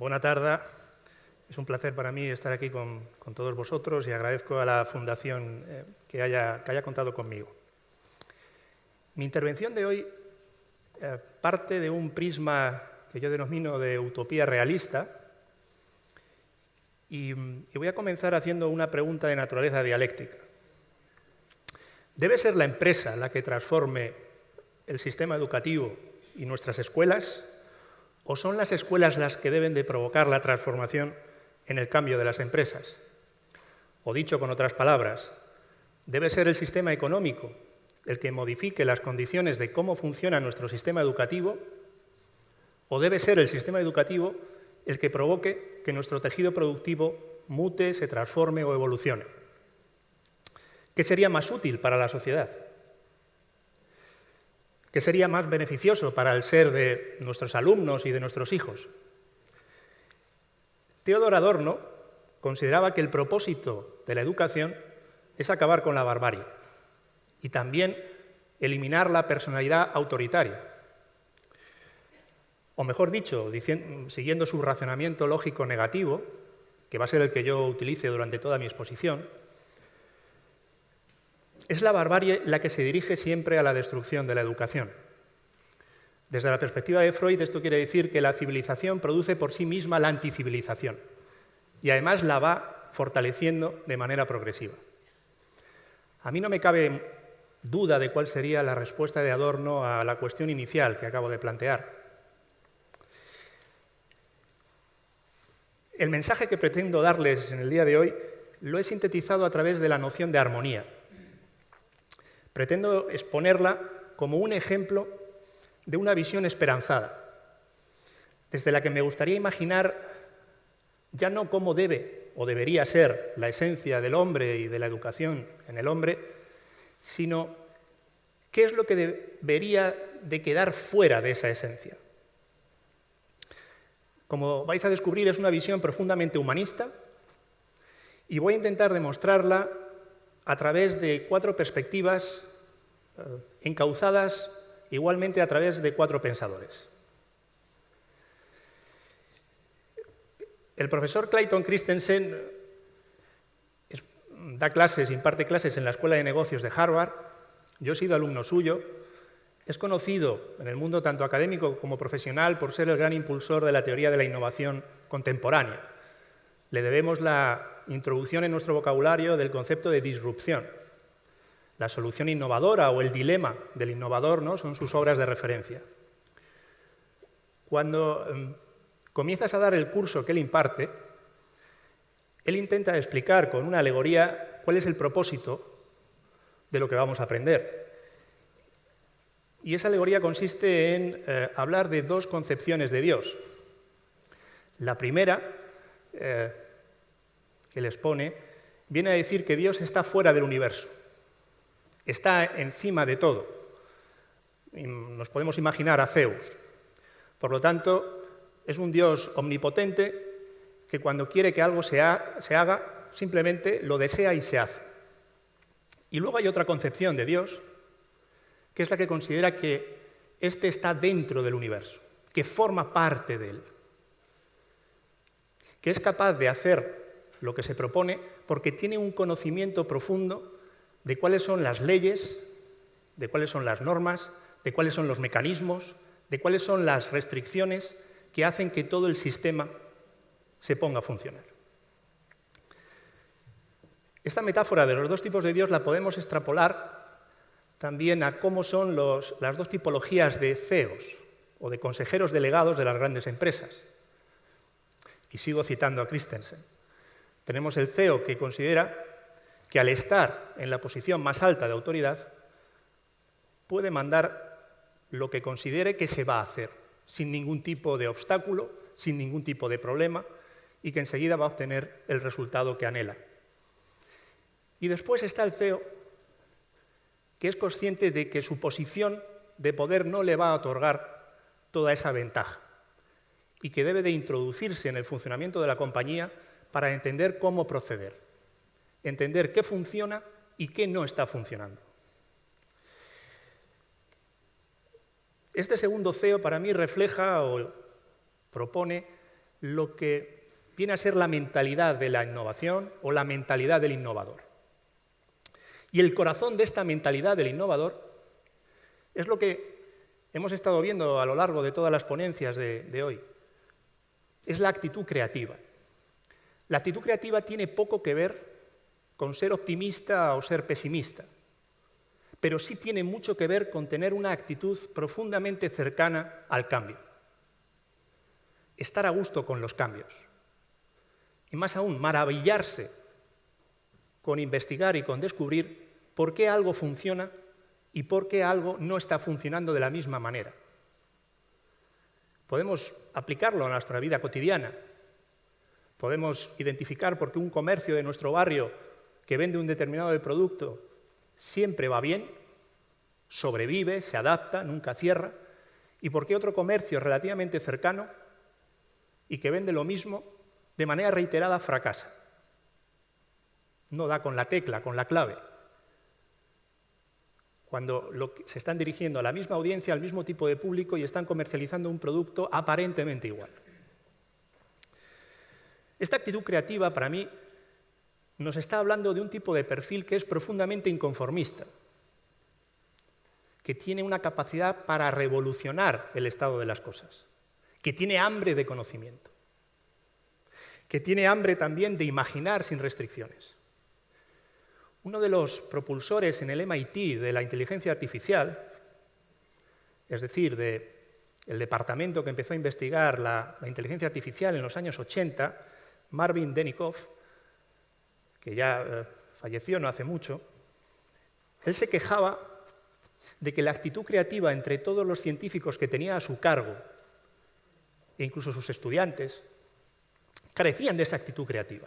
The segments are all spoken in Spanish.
Buena tarde. Es un placer para mí estar aquí con todos vosotros y agradezco a la Fundación que haya contado conmigo. Mi intervención de hoy parte de un prisma que yo denomino de utopía realista y voy a comenzar haciendo una pregunta de naturaleza dialéctica. ¿Debe ser la empresa la que transforme el sistema educativo y nuestras escuelas, o son las escuelas las que deben de provocar la transformación en el cambio de las empresas? O dicho con otras palabras, ¿debe ser el sistema económico el que modifique las condiciones de cómo funciona nuestro sistema educativo, o debe ser el sistema educativo el que provoque que nuestro tejido productivo mute, se transforme o evolucione? ¿Qué sería más útil para la sociedad? ¿Qué sería más beneficioso para el ser de nuestros alumnos y de nuestros hijos? Theodor Adorno consideraba que el propósito de la educación es acabar con la barbarie y también eliminar la personalidad autoritaria. O mejor dicho, siguiendo su razonamiento lógico negativo, que va a ser el que yo utilice durante toda mi exposición, es la barbarie la que se dirige siempre a la destrucción de la educación. Desde la perspectiva de Freud, esto quiere decir que la civilización produce por sí misma la anticivilización y además la va fortaleciendo de manera progresiva. A mí no me cabe duda de cuál sería la respuesta de Adorno a la cuestión inicial que acabo de plantear. El mensaje que pretendo darles en el día de hoy lo he sintetizado a través de la noción de armonía. Pretendo exponerla como un ejemplo de una visión esperanzada, desde la que me gustaría imaginar ya no cómo debe o debería ser la esencia del hombre y de la educación en el hombre, sino qué es lo que debería de quedar fuera de esa esencia. Como vais a descubrir, es una visión profundamente humanista y voy a intentar demostrarla a través de 4 perspectivas encauzadas igualmente a través de 4 pensadores. El profesor Clayton Christensen imparte clases en la Escuela de Negocios de Harvard. Yo he sido alumno suyo. Es conocido en el mundo tanto académico como profesional por ser el gran impulsor de la teoría de la innovación contemporánea. Le debemos la introducción en nuestro vocabulario del concepto de disrupción. La solución innovadora o el dilema del innovador, ¿no?, son sus obras de referencia. Cuando comienzas a dar el curso que él imparte, él intenta explicar con una alegoría cuál es el propósito de lo que vamos a aprender. Y esa alegoría consiste en hablar de 2 concepciones de Dios. La primera, que les pone, viene a decir que Dios está fuera del universo, está encima de todo. Y nos podemos imaginar a Zeus. Por lo tanto, es un Dios omnipotente que cuando quiere que algo se haga, simplemente lo desea y se hace. Y luego hay otra concepción de Dios, que es la que considera que éste está dentro del universo, que forma parte de él, que es capaz de hacer lo que se propone porque tiene un conocimiento profundo de cuáles son las leyes, de cuáles son las normas, de cuáles son los mecanismos, de cuáles son las restricciones que hacen que todo el sistema se ponga a funcionar. Esta metáfora de los 2 tipos de Dios la podemos extrapolar también a cómo son las 2 tipologías de CEOs o de consejeros delegados de las grandes empresas. Y sigo citando a Christensen. Tenemos el CEO que considera que al estar en la posición más alta de autoridad puede mandar lo que considere que se va a hacer, sin ningún tipo de obstáculo, sin ningún tipo de problema, y que enseguida va a obtener el resultado que anhela. Y después está el CEO, que es consciente de que su posición de poder no le va a otorgar toda esa ventaja y que debe de introducirse en el funcionamiento de la compañía para entender cómo proceder, entender qué funciona y qué no está funcionando. Este segundo CEO para mí refleja o propone lo que viene a ser la mentalidad de la innovación o la mentalidad del innovador. Y el corazón de esta mentalidad del innovador es lo que hemos estado viendo a lo largo de todas las ponencias de hoy. Es la actitud creativa. La actitud creativa tiene poco que ver con ser optimista o ser pesimista, pero sí tiene mucho que ver con tener una actitud profundamente cercana al cambio. Estar a gusto con los cambios. Y más aún, maravillarse con investigar y con descubrir por qué algo funciona y por qué algo no está funcionando de la misma manera. Podemos aplicarlo a nuestra vida cotidiana. Podemos identificar por qué un comercio de nuestro barrio que vende un determinado producto siempre va bien, sobrevive, se adapta, nunca cierra, y por qué otro comercio relativamente cercano y que vende lo mismo, de manera reiterada fracasa. No da con la tecla, con la clave. Cuando se están dirigiendo a la misma audiencia, al mismo tipo de público y están comercializando un producto aparentemente igual. Esta actitud creativa, para mí, nos está hablando de un tipo de perfil que es profundamente inconformista, que tiene una capacidad para revolucionar el estado de las cosas, que tiene hambre de conocimiento, que tiene hambre también de imaginar sin restricciones. Uno de los propulsores en el MIT de la inteligencia artificial, es decir, del departamento que empezó a investigar la inteligencia artificial en los años 80, Marvin Denicoff, que ya falleció no hace mucho, él se quejaba de que la actitud creativa entre todos los científicos que tenía a su cargo, e incluso sus estudiantes, carecían de esa actitud creativa.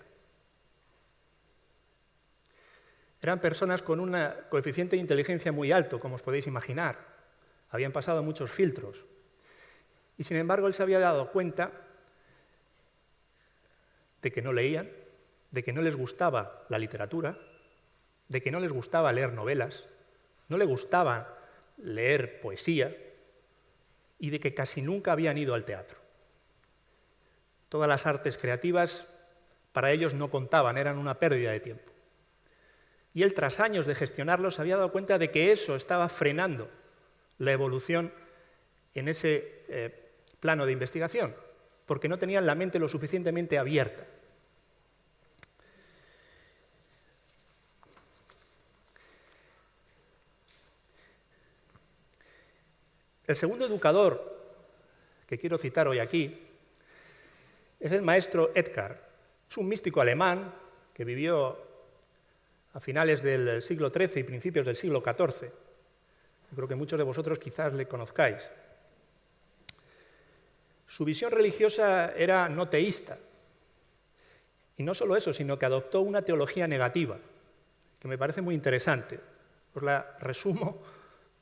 Eran personas con un coeficiente de inteligencia muy alto, como os podéis imaginar. Habían pasado muchos filtros. Y sin embargo, él se había dado cuenta de que no leían, de que no les gustaba la literatura, de que no les gustaba leer novelas, no les gustaba leer poesía y de que casi nunca habían ido al teatro. Todas las artes creativas para ellos no contaban, eran una pérdida de tiempo. Y él, tras años de gestionarlos, se había dado cuenta de que eso estaba frenando la evolución en ese plano de investigación, porque no tenían la mente lo suficientemente abierta. El segundo educador que quiero citar hoy aquí es el maestro Edgar. Es un místico alemán que vivió a finales del siglo XIII y principios del siglo XIV. Yo creo que muchos de vosotros quizás le conozcáis. Su visión religiosa era no teísta. Y no solo eso, sino que adoptó una teología negativa, que me parece muy interesante. Os la resumo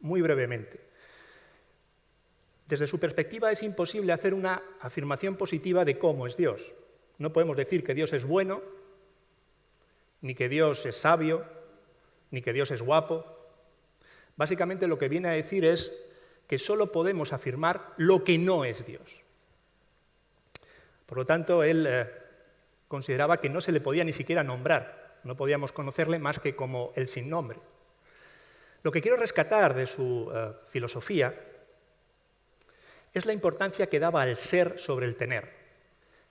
muy brevemente. Desde su perspectiva es imposible hacer una afirmación positiva de cómo es Dios. No podemos decir que Dios es bueno, ni que Dios es sabio, ni que Dios es guapo. Básicamente lo que viene a decir es que solo podemos afirmar lo que no es Dios. Por lo tanto, él consideraba que no se le podía ni siquiera nombrar, no podíamos conocerle más que como el sin nombre. Lo que quiero rescatar de su filosofía es la importancia que daba al ser sobre el tener,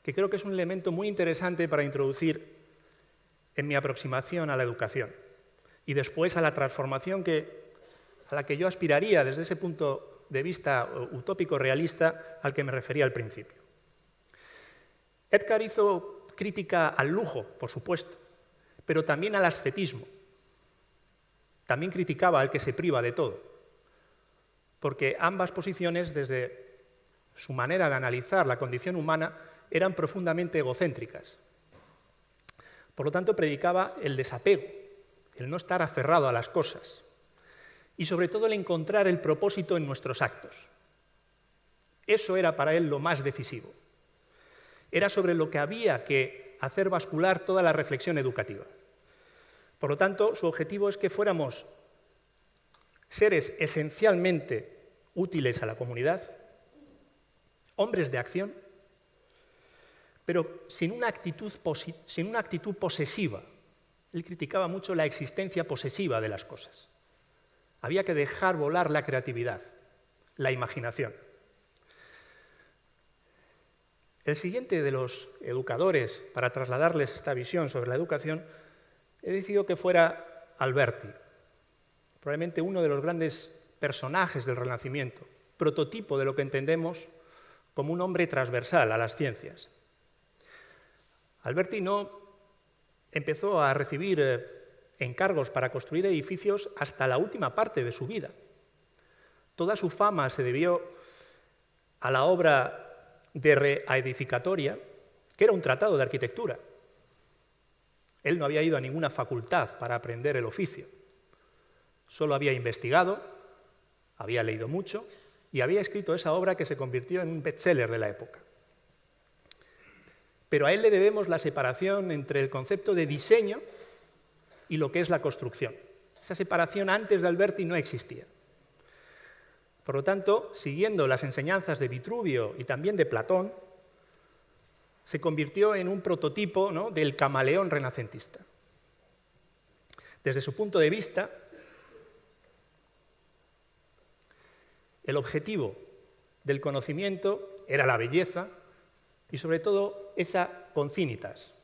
que creo que es un elemento muy interesante para introducir en mi aproximación a la educación y después a la transformación a la que yo aspiraría desde ese punto de vista utópico realista al que me refería al principio. Edgar hizo crítica al lujo, por supuesto, pero también al ascetismo. También criticaba al que se priva de todo, porque ambas posiciones, desde su manera de analizar la condición humana, eran profundamente egocéntricas. Por lo tanto, predicaba el desapego, el no estar aferrado a las cosas y sobre todo el encontrar el propósito en nuestros actos. Eso era para él lo más decisivo. Era sobre lo que había que hacer bascular toda la reflexión educativa. Por lo tanto, su objetivo es que fuéramos seres esencialmente útiles a la comunidad, hombres de acción, pero sin una actitud posesiva. Él criticaba mucho la existencia posesiva de las cosas. Había que dejar volar la creatividad, la imaginación. El siguiente de los educadores, para trasladarles esta visión sobre la educación, he decidido que fuera Alberti, probablemente uno de los grandes personajes del Renacimiento, prototipo de lo que entendemos como un hombre transversal a las ciencias. Alberti no empezó a recibir encargos para construir edificios hasta la última parte de su vida. Toda su fama se debió a la obra de Re Aedificatoria, que era un tratado de arquitectura. Él no había ido a ninguna facultad para aprender el oficio. Solo había investigado, había leído mucho y había escrito esa obra que se convirtió en un bestseller de la época. Pero a él le debemos la separación entre el concepto de diseño y lo que es la construcción. Esa separación antes de Alberti no existía. Por lo tanto, siguiendo las enseñanzas de Vitruvio y también de Platón, se convirtió en un prototipo, ¿no?, del camaleón renacentista. Desde su punto de vista, el objetivo del conocimiento era la belleza y sobre todo esa concinitas,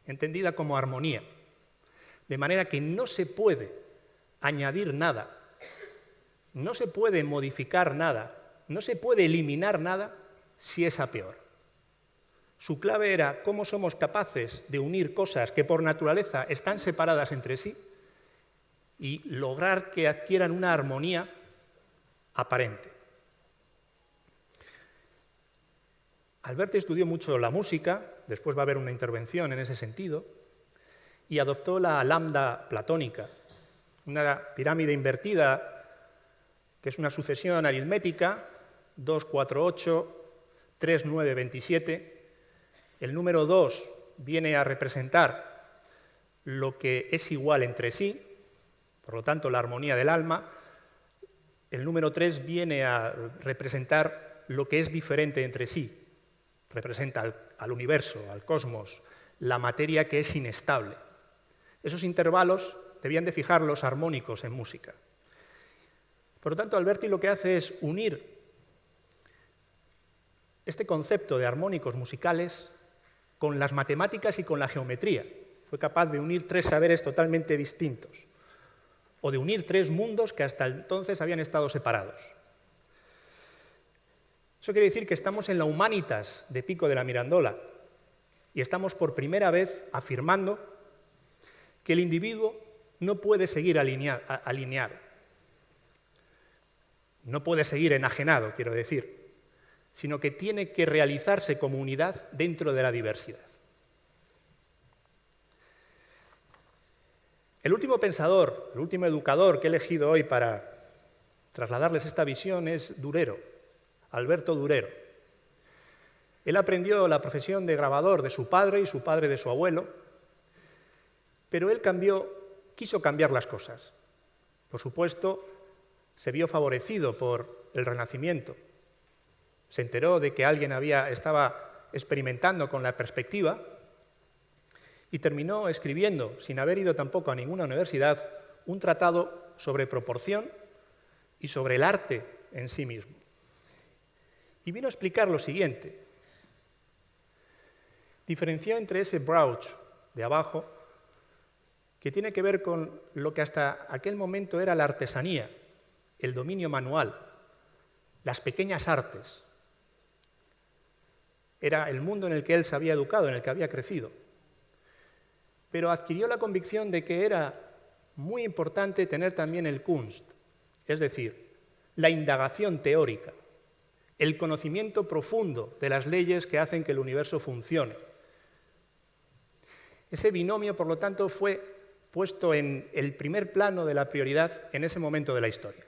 entendida como armonía, de manera que no se puede añadir nada, no se puede modificar nada, no se puede eliminar nada si es a peor. Su clave era cómo somos capaces de unir cosas que por naturaleza están separadas entre sí y lograr que adquieran una armonía aparente. Alberti estudió mucho la música, después va a haber una intervención en ese sentido, y adoptó la lambda platónica, una pirámide invertida que es una sucesión aritmética, 2, 4, 8, 3, 9, 27. El número 2 viene a representar lo que es igual entre sí, por lo tanto la armonía del alma. El número 3 viene a representar lo que es diferente entre sí, representa al universo, al cosmos, la materia que es inestable. Esos intervalos debían de fijar los armónicos en música. Por lo tanto, Alberti lo que hace es unir este concepto de armónicos musicales con las matemáticas y con la geometría. Fue capaz de unir tres saberes totalmente distintos, o de unir tres mundos que hasta entonces habían estado separados. Eso quiere decir que estamos en la humanitas de Pico de la Mirandola y estamos por primera vez afirmando que el individuo no puede seguir alineado, no puede seguir enajenado, quiero decir, sino que tiene que realizarse como unidad dentro de la diversidad. El último pensador, el último educador que he elegido hoy para trasladarles esta visión es Durero, Alberto Durero. Él aprendió la profesión de grabador de su padre y su padre de su abuelo, pero él quiso cambiar las cosas. Por supuesto, se vio favorecido por el Renacimiento. Se enteró de que alguien estaba experimentando con la perspectiva y terminó escribiendo, sin haber ido tampoco a ninguna universidad, un tratado sobre proporción y sobre el arte en sí mismo. Y vino a explicar lo siguiente. Diferenció entre ese brooch de abajo, que tiene que ver con lo que hasta aquel momento era la artesanía, el dominio manual, las pequeñas artes. Era el mundo en el que él se había educado, en el que había crecido. Pero adquirió la convicción de que era muy importante tener también el Kunst, es decir, la indagación teórica, el conocimiento profundo de las leyes que hacen que el universo funcione. Ese binomio, por lo tanto, fue puesto en el primer plano de la prioridad en ese momento de la historia.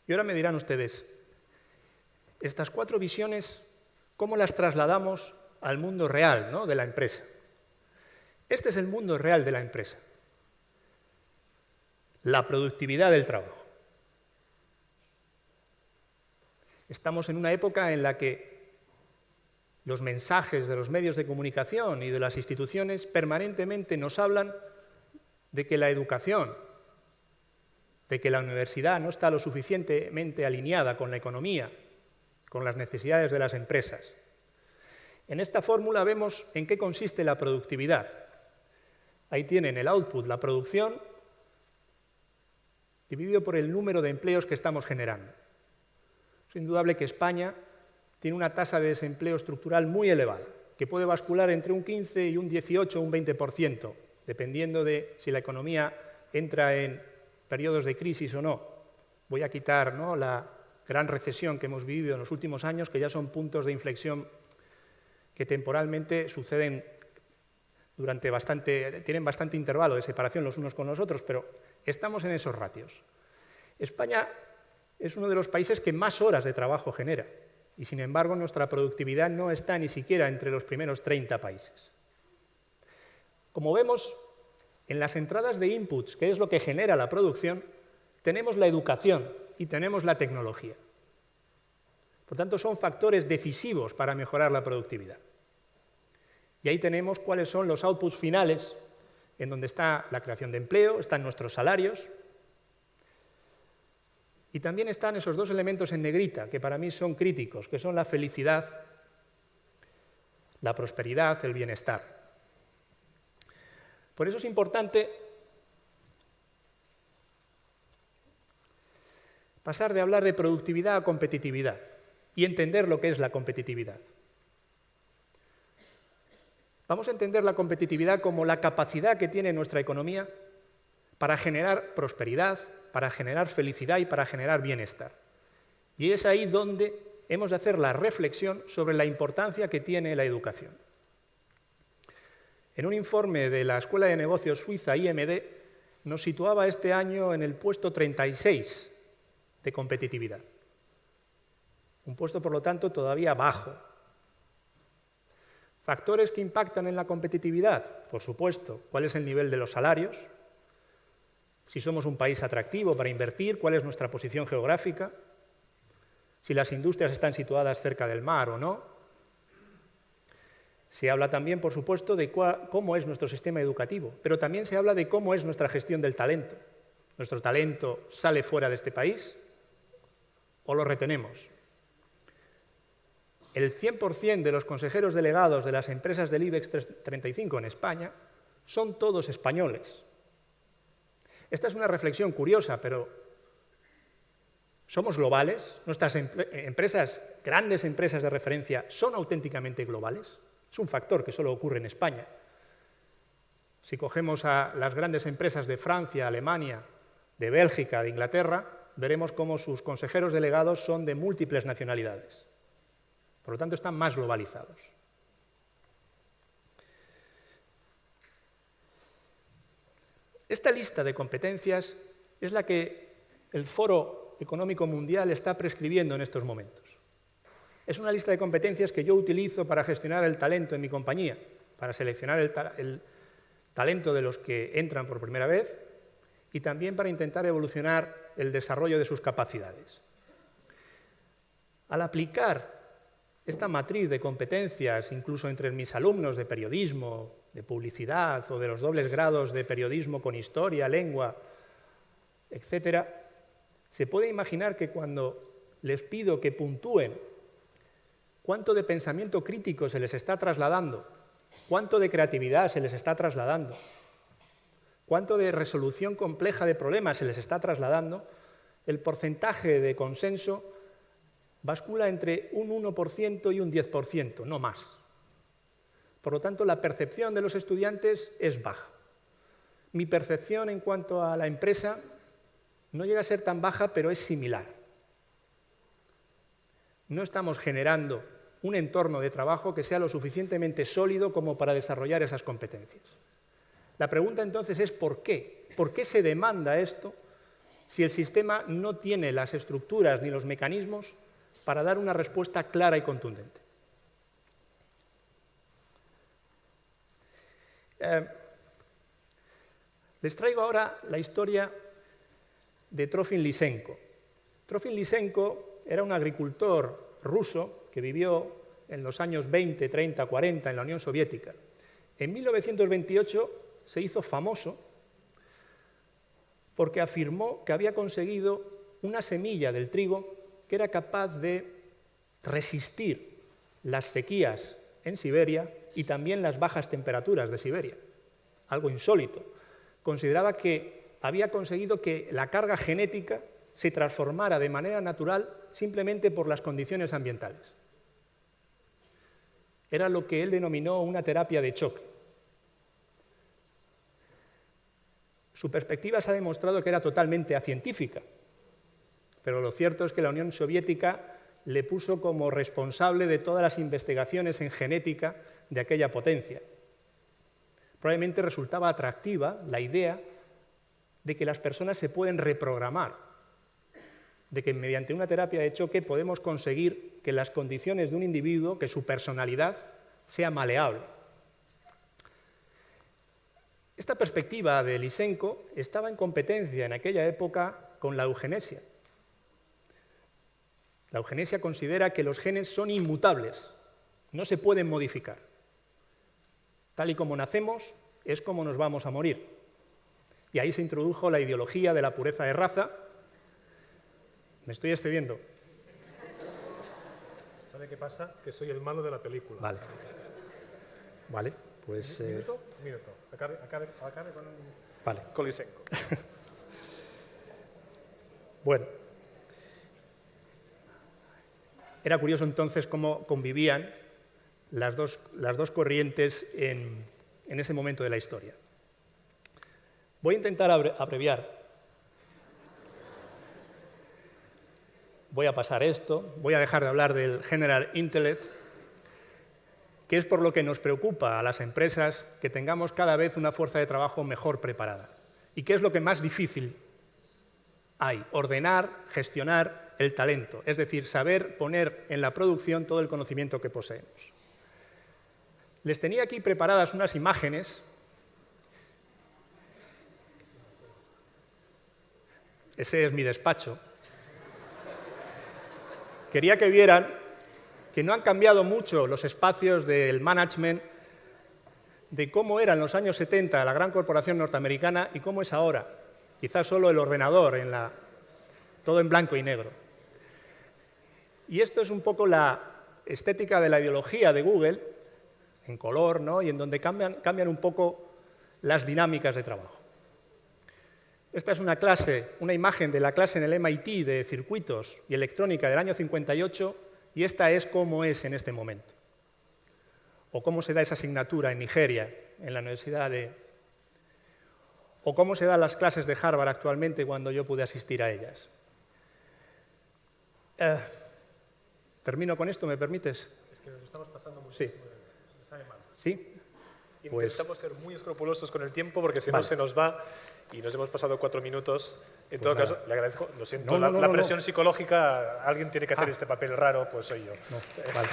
Y ahora me dirán ustedes, estas cuatro visiones, ¿cómo las trasladamos al mundo real, ¿no?, de la empresa? Este es el mundo real de la empresa. La productividad del trabajo. Estamos en una época en la que los mensajes de los medios de comunicación y de las instituciones permanentemente nos hablan de que la educación, de que la universidad no está lo suficientemente alineada con la economía, con las necesidades de las empresas. En esta fórmula vemos en qué consiste la productividad. Ahí tienen el output, la producción, dividido por el número de empleos que estamos generando. Es indudable que España tiene una tasa de desempleo estructural muy elevada, que puede bascular entre un 15 y un 18 o un 20%, dependiendo de si la economía entra en periodos de crisis o no. Voy a quitar, ¿no?, la gran recesión que hemos vivido en los últimos años, que ya son puntos de inflexión que temporalmente suceden tienen bastante intervalo de separación los unos con los otros, pero estamos en esos ratios. España es uno de los países que más horas de trabajo genera y, sin embargo, nuestra productividad no está ni siquiera entre los primeros 30 países. Como vemos, en las entradas de inputs, que es lo que genera la producción, tenemos la educación y tenemos la tecnología. Por tanto, son factores decisivos para mejorar la productividad. Y ahí tenemos cuáles son los outputs finales, en donde está la creación de empleo, están nuestros salarios, y también están esos dos elementos en negrita, que para mí son críticos, que son la felicidad, la prosperidad, el bienestar. Por eso es importante pasar de hablar de productividad a competitividad y entender lo que es la competitividad. Vamos a entender la competitividad como la capacidad que tiene nuestra economía para generar prosperidad, para generar felicidad y para generar bienestar. Y es ahí donde hemos de hacer la reflexión sobre la importancia que tiene la educación. En un informe de la Escuela de Negocios Suiza, IMD, nos situaba este año en el puesto 36 de competitividad. Un puesto, por lo tanto, todavía bajo. ¿Factores que impactan en la competitividad? Por supuesto, ¿cuál es el nivel de los salarios? Si somos un país atractivo para invertir, ¿cuál es nuestra posición geográfica? Si las industrias están situadas cerca del mar o no. Se habla también, por supuesto, de cómo es nuestro sistema educativo, pero también se habla de cómo es nuestra gestión del talento. ¿Nuestro talento sale fuera de este país o lo retenemos? El 100% de los consejeros delegados de las empresas del IBEX 35 en España son todos españoles. Esta es una reflexión curiosa, pero ¿somos globales? ¿Nuestras empresas, grandes empresas de referencia, son auténticamente globales? Es un factor que solo ocurre en España. Si cogemos a las grandes empresas de Francia, Alemania, de Bélgica, de Inglaterra, veremos cómo sus consejeros delegados son de múltiples nacionalidades. Por lo tanto, están más globalizados. Esta lista de competencias es la que el Foro Económico Mundial está prescribiendo en estos momentos. Es una lista de competencias que yo utilizo para gestionar el talento en mi compañía, para seleccionar el talento de los que entran por primera vez y también para intentar evolucionar el desarrollo de sus capacidades. Al aplicar esta matriz de competencias, incluso entre mis alumnos de periodismo, de publicidad o de los dobles grados de periodismo con historia, lengua, etc., se puede imaginar que cuando les pido que puntúen cuánto de pensamiento crítico se les está trasladando, cuánto de creatividad se les está trasladando, cuánto de resolución compleja de problemas se les está trasladando, el porcentaje de consenso bascula entre un 1% y un 10%, no más. Por lo tanto, la percepción de los estudiantes es baja. Mi percepción en cuanto a la empresa no llega a ser tan baja, pero es similar. No estamos generando un entorno de trabajo que sea lo suficientemente sólido como para desarrollar esas competencias. La pregunta entonces es ¿por qué? ¿Por qué se demanda esto si el sistema no tiene las estructuras ni los mecanismos para dar una respuesta clara y contundente? Les traigo ahora la historia de Trofim Lysenko. Trofim Lysenko era un agricultor ruso que vivió en los años 20, 30, 40 en la Unión Soviética. En 1928 se hizo famoso porque afirmó que había conseguido una semilla del trigo que era capaz de resistir las sequías en Siberia y también las bajas temperaturas de Siberia. Algo insólito. Consideraba que había conseguido que la carga genética se transformara de manera natural simplemente por las condiciones ambientales. Era lo que él denominó una terapia de choque. Su perspectiva se ha demostrado que era totalmente acientífica, pero lo cierto es que la Unión Soviética le puso como responsable de todas las investigaciones en genética de aquella potencia. Probablemente resultaba atractiva la idea de que las personas se pueden reprogramar, de que mediante una terapia de choque podemos conseguir que las condiciones de un individuo, que su personalidad sea maleable. Esta perspectiva de Lysenko estaba en competencia en aquella época con la eugenesia. La eugenesia considera que los genes son inmutables, no se pueden modificar. Tal y como nacemos, es como nos vamos a morir. Y ahí se introdujo la ideología de la pureza de raza. Me estoy excediendo. ¿Sabe qué pasa? Que soy el malo de la película. Vale. Vale, pues... Un minuto. Acabe con, vale. Con Lysenko. Bueno. Era curioso entonces cómo convivían las dos corrientes en ese momento de la historia. Voy a intentar abreviar. Voy a pasar esto, voy a dejar de hablar del General Intellect, que es por lo que nos preocupa a las empresas que tengamos cada vez una fuerza de trabajo mejor preparada. ¿Y qué es lo que más difícil hay? Ordenar, gestionar el talento, es decir, saber poner en la producción todo el conocimiento que poseemos. Les tenía aquí preparadas unas imágenes. Ese es mi despacho. Quería que vieran que no han cambiado mucho los espacios del management de cómo era en los años 70 la gran corporación norteamericana y cómo es ahora. Quizás solo el ordenador, todo en blanco y negro. Y esto es un poco la estética de la ideología de Google, en color, ¿no? Y en donde cambian un poco las dinámicas de trabajo. Esta es una imagen de la clase en el MIT de circuitos y electrónica del año 58, y esta es cómo es en este momento. O cómo se da esa asignatura en Nigeria, en la Universidad de... O cómo se dan las clases de Harvard actualmente cuando yo pude asistir a ellas. Termino con esto, ¿me permites? Es que nos estamos pasando muchísimo. Sí. Me sabe mal. ¿Sí? Intentamos ser muy escrupulosos con el tiempo porque si no se nos va y nos hemos pasado 4 minutos. En todo caso, le agradezco, lo siento, la presión psicológica, alguien tiene que hacer este papel raro, pues soy yo. Vale.